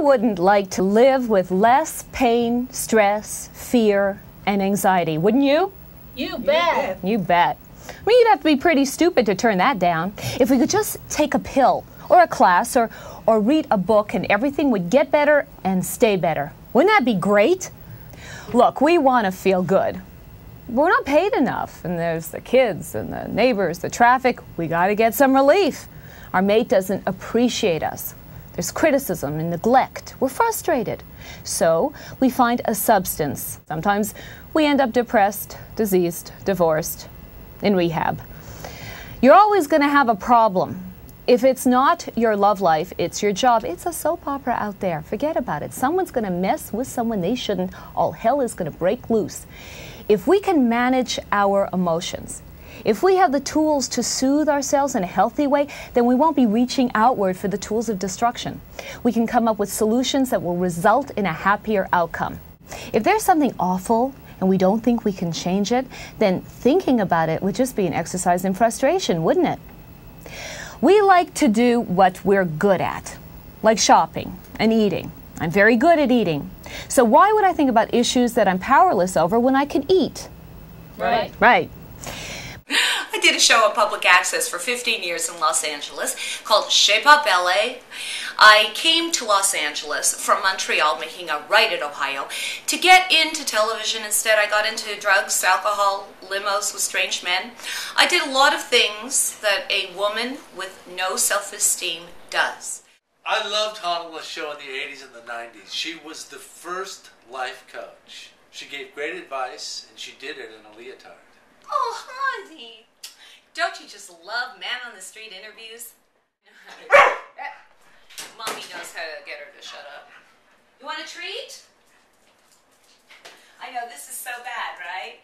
wouldn't like to live with less pain, stress, fear, and anxiety, wouldn't you? You bet. You bet. I mean, you'd have to be pretty stupid to turn that down. If we could just take a pill or a class or read a book and everything would get better and stay better. Wouldn't that be great? Look, we want to feel good. We're not paid enough, and there's the kids and the neighbors, the traffic. We got to get some relief. Our mate doesn't appreciate us. There's criticism and neglect. We're frustrated. So we find a substance. Sometimes we end up depressed, diseased, divorced, in rehab. You're always going to have a problem. If it's not your love life, it's your job. It's a soap opera out there. Forget about it. Someone's going to mess with someone they shouldn't. All hell is going to break loose. If we can manage our emotions, if we have the tools to soothe ourselves in a healthy way, then we won't be reaching outward for the tools of destruction. We can come up with solutions that will result in a happier outcome. If there's something awful and we don't think we can change it, then thinking about it would just be an exercise in frustration, wouldn't it? We like to do what we're good at, like shopping and eating. I'm very good at eating. So why would I think about issues that I'm powerless over when I can eat? Right. Right. I did a show on public access for 15 years in Los Angeles called Shape Up LA. I came to Los Angeles from Montreal, making a right at Ohio, to get into television. Instead, I got into drugs, alcohol, limos with strange men. I did a lot of things that a woman with no self-esteem does. I loved Hanala's show in the 80s and the 90s. She was the first life coach. She gave great advice, and she did it in a leotard. Oh, honey, don't you just love man-on-the-street interviews? Mommy knows how to get her to shut up. You want a treat? I know this is so bad, right?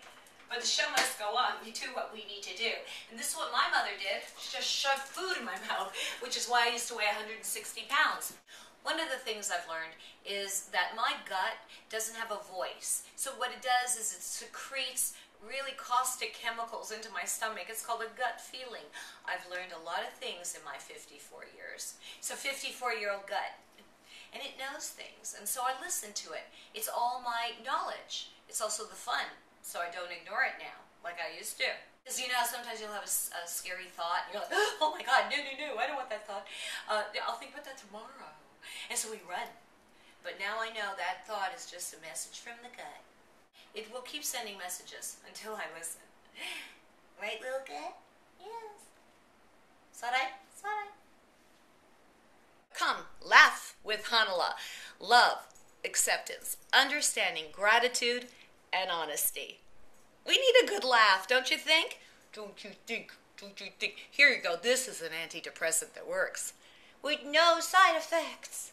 But the show must go on. We do what we need to do. And this is what my mother did. She just shoved food in my mouth, which is why I used to weigh 160 pounds. One of the things I've learned is that my gut doesn't have a voice. So what it does is it secretes really caustic chemicals into my stomach. It's called a gut feeling. I've learned a lot of things in my 54 years. It's a 54-year-old gut. And it knows things. And so I listen to it. It's all my knowledge. It's also the fun. So I don't ignore it now, like I used to. Because, you know, sometimes you'll have a scary thought, and you're like, oh my God, no, I don't want that thought. I'll think about that tomorrow. And so we run. But now I know that thought is just a message from the gut. It will keep sending messages until I listen. Right, little gut? Yes. Sarai? Come, laugh with Hanala. Love, acceptance, understanding, gratitude, and honesty. We need a good laugh, don't you think? Don't you think? Here you go. This is an antidepressant that works with no side effects.